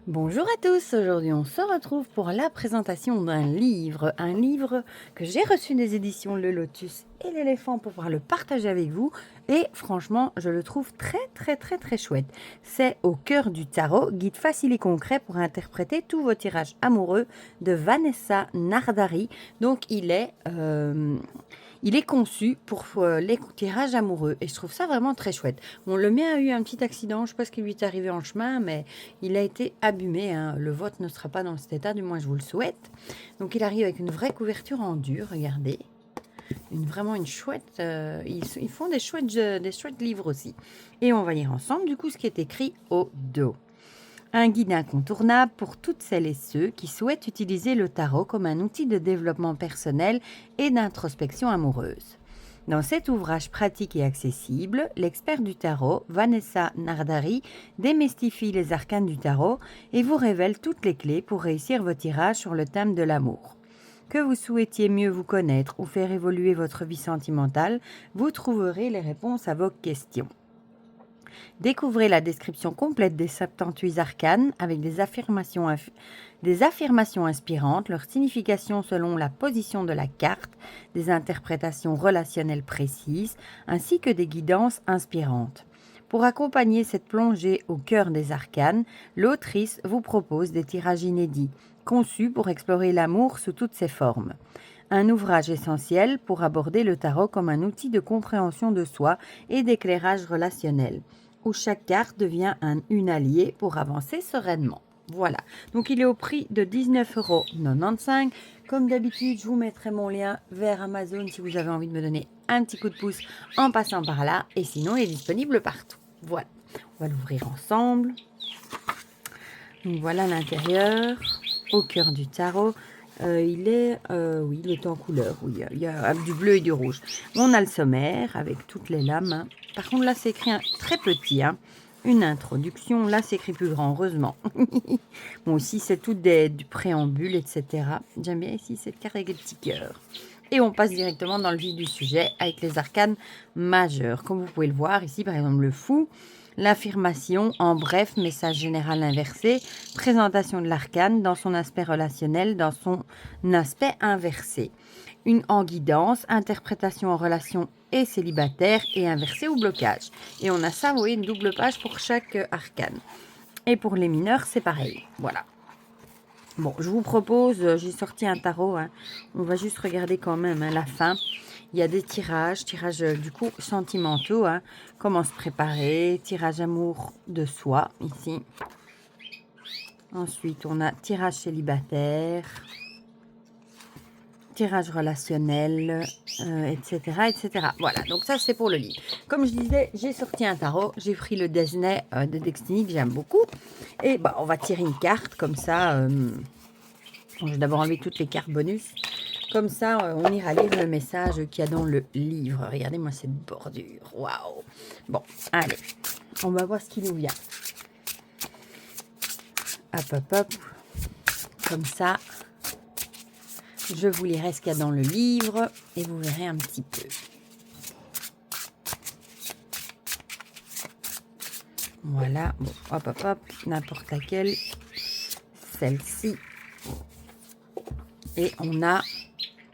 Bonjour à tous, aujourd'hui on se retrouve pour la présentation d'un livre, un livre que j'ai reçu des éditions Le Lotus et l'Éléphant pour pouvoir le partager avec vous et franchement je le trouve très chouette. C'est Au cœur du tarot, guide facile et concret pour interpréter tous vos tirages amoureux de Vanessa Nardari. Donc il est conçu pour les tirages amoureux et je trouve ça vraiment très chouette. Bon, le mien a eu un petit accident, je sais pas ce qui lui est arrivé en chemin, mais il a été abîmé, hein. Le vôtre ne sera pas dans cet état, du moins je vous le souhaite. Donc il arrive avec une vraie couverture en dur, regardez. Vraiment une chouette... ils font des chouettes livres aussi. Et on va lire ensemble du coup ce qui est écrit au dos. Un guide incontournable pour toutes celles et ceux qui souhaitent utiliser le tarot comme un outil de développement personnel et d'introspection amoureuse. Dans cet ouvrage pratique et accessible, l'expert du tarot, Vanessa Nardari, démystifie les arcanes du tarot et vous révèle toutes les clés pour réussir vos tirages sur le thème de l'amour. Que vous souhaitiez mieux vous connaître ou faire évoluer votre vie sentimentale, vous trouverez les réponses à vos questions. Découvrez la description complète des 78 arcanes avec des affirmations inspirantes, leur signification selon la position de la carte, des interprétations relationnelles précises, ainsi que des guidances inspirantes. Pour accompagner cette plongée au cœur des arcanes, l'autrice vous propose des tirages inédits, conçus pour explorer l'amour sous toutes ses formes. Un ouvrage essentiel pour aborder le tarot comme un outil de compréhension de soi et d'éclairage relationnel, où chaque carte devient une alliée pour avancer sereinement. Voilà, donc il est au prix de 19,95 €. Comme d'habitude, je vous mettrai mon lien vers Amazon si vous avez envie de me donner un petit coup de pouce en passant par là. Et sinon, il est disponible partout. Voilà, on va l'ouvrir ensemble. Donc voilà l'intérieur, au cœur du tarot. Il est en couleur, oui, il y a du bleu et du rouge. On a le sommaire avec toutes les lames, hein. Par contre, là, c'est écrit très petit, hein. Une introduction, là, c'est écrit plus grand, heureusement. Bon, ici, c'est tout du préambule, etc. J'aime bien ici cette carte avec les petits cœurs. Et on passe directement dans le vif du sujet avec les arcanes majeures. Comme vous pouvez le voir ici, par exemple, le fou, l'affirmation, en bref, message général inversé, présentation de l'arcane dans son aspect relationnel, dans son aspect inversé. Une en guidance, interprétation en relation et célibataire et inversé ou blocage. Et on a ça, vous voyez, une double page pour chaque arcane. Et pour les mineurs, c'est pareil. Voilà. Bon, je vous propose, j'ai sorti un tarot, hein. On va juste regarder quand même, hein, la fin. Il y a des tirages du coup sentimentaux, hein. Comment se préparer, tirage amour de soi, ici. Ensuite, on a tirage célibataire, tirage relationnel, etc. Voilà, donc ça c'est pour le livre. Comme je disais, j'ai sorti un tarot, j'ai pris le Disney de Destiny que j'aime beaucoup. Et bah, on va tirer une carte comme ça. Je vais d'abord enlever toutes les cartes bonus. Comme ça, on ira lire le message qu'il y a dans le livre. Regardez-moi cette bordure. Waouh! Bon, allez. On va voir ce qui nous vient. Hop. Comme ça. Je vous lirai ce qu'il y a dans le livre. Et vous verrez un petit peu. Voilà. Bon, hop. N'importe laquelle. Celle-ci. Et on a...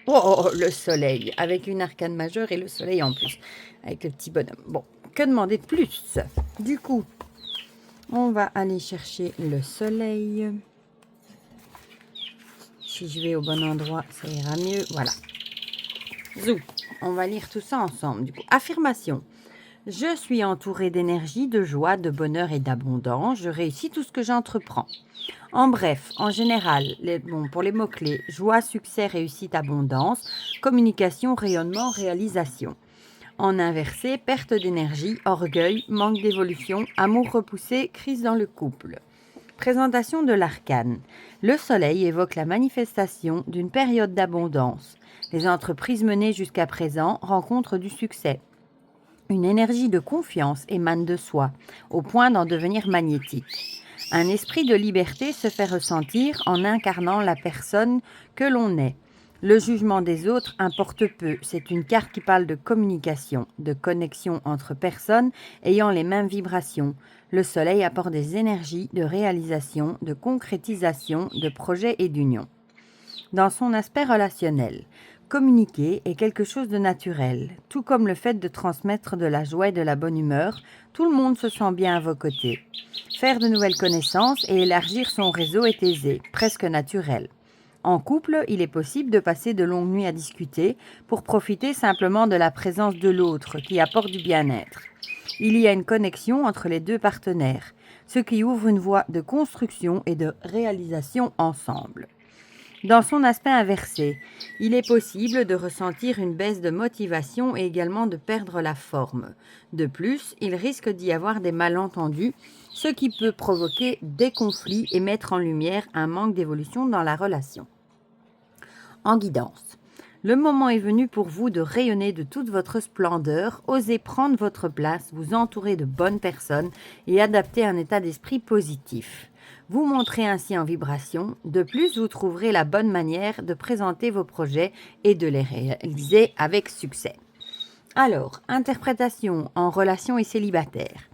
Oh, le soleil, avec une arcane majeure et le soleil en plus, avec le petit bonhomme. Bon, que demander de plus? Du coup, on va aller chercher le soleil. Si je vais au bon endroit, ça ira mieux. Voilà. Zou, on va lire tout ça ensemble. Du coup, affirmation. Je suis entourée d'énergie, de joie, de bonheur et d'abondance. Je réussis tout ce que j'entreprends. En bref, en général, pour les mots-clés, joie, succès, réussite, abondance, communication, rayonnement, réalisation. En inversé, perte d'énergie, orgueil, manque d'évolution, amour repoussé, crise dans le couple. Présentation de l'arcane. Le soleil évoque la manifestation d'une période d'abondance. Les entreprises menées jusqu'à présent rencontrent du succès. Une énergie de confiance émane de soi, au point d'en devenir magnétique. Un esprit de liberté se fait ressentir en incarnant la personne que l'on est. Le jugement des autres importe peu. C'est une carte qui parle de communication, de connexion entre personnes ayant les mêmes vibrations. Le soleil apporte des énergies de réalisation, de concrétisation, de projets et d'union. Dans son aspect relationnel, communiquer est quelque chose de naturel, tout comme le fait de transmettre de la joie et de la bonne humeur, tout le monde se sent bien à vos côtés. Faire de nouvelles connaissances et élargir son réseau est aisé, presque naturel. En couple, il est possible de passer de longues nuits à discuter pour profiter simplement de la présence de l'autre qui apporte du bien-être. Il y a une connexion entre les deux partenaires, ce qui ouvre une voie de construction et de réalisation ensemble. Dans son aspect inversé, il est possible de ressentir une baisse de motivation et également de perdre la forme. De plus, il risque d'y avoir des malentendus, ce qui peut provoquer des conflits et mettre en lumière un manque d'évolution dans la relation. En guidance. Le moment est venu pour vous de rayonner de toute votre splendeur, oser prendre votre place, vous entourer de bonnes personnes et adapter un état d'esprit positif. Vous montrez ainsi en vibration. De plus, vous trouverez la bonne manière de présenter vos projets et de les réaliser avec succès. Alors, interprétation en relation et célibataire.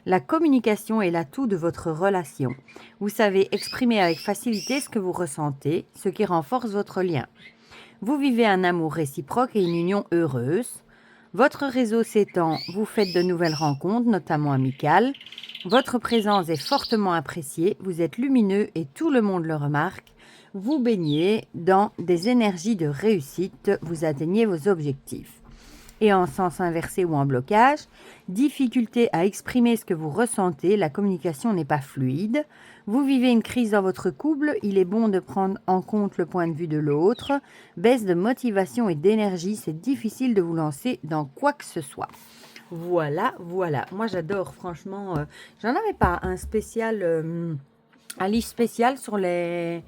La communication est l'atout de votre relation. Vous savez exprimer avec facilité ce que vous ressentez, ce qui renforce votre lien. Vous vivez un amour réciproque et une union heureuse. Votre réseau s'étend, vous faites de nouvelles rencontres, notamment amicales. Votre présence est fortement appréciée, vous êtes lumineux et tout le monde le remarque. Vous baignez dans des énergies de réussite, vous atteignez vos objectifs. Et en sens inversé ou en blocage, difficulté à exprimer ce que vous ressentez, la communication n'est pas fluide. Vous vivez une crise dans votre couple, il est bon de prendre en compte le point de vue de l'autre. Baisse de motivation et d'énergie, c'est difficile de vous lancer dans quoi que ce soit. Voilà. Moi j'adore, franchement. J'en avais pas un spécial, un livre spécial sur les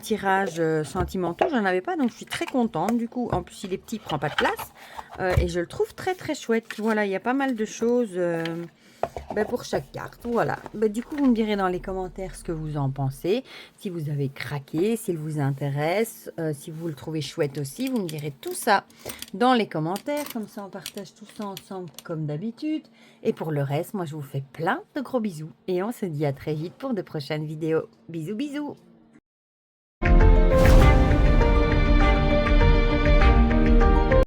tirages sentimentaux, j'en avais pas, donc je suis très contente. Du coup, en plus il est petit, il prend pas de place, et je le trouve très très chouette. Voilà, il y a pas mal de choses pour chaque carte. Voilà. Du coup, vous me direz dans les commentaires ce que vous en pensez, si vous avez craqué, s'il vous intéresse, si vous le trouvez chouette aussi, vous me direz tout ça dans les commentaires. Comme ça, on partage tout ça ensemble comme d'habitude. Et pour le reste, moi, je vous fais plein de gros bisous et on se dit à très vite pour de prochaines vidéos. Bisous, bisous!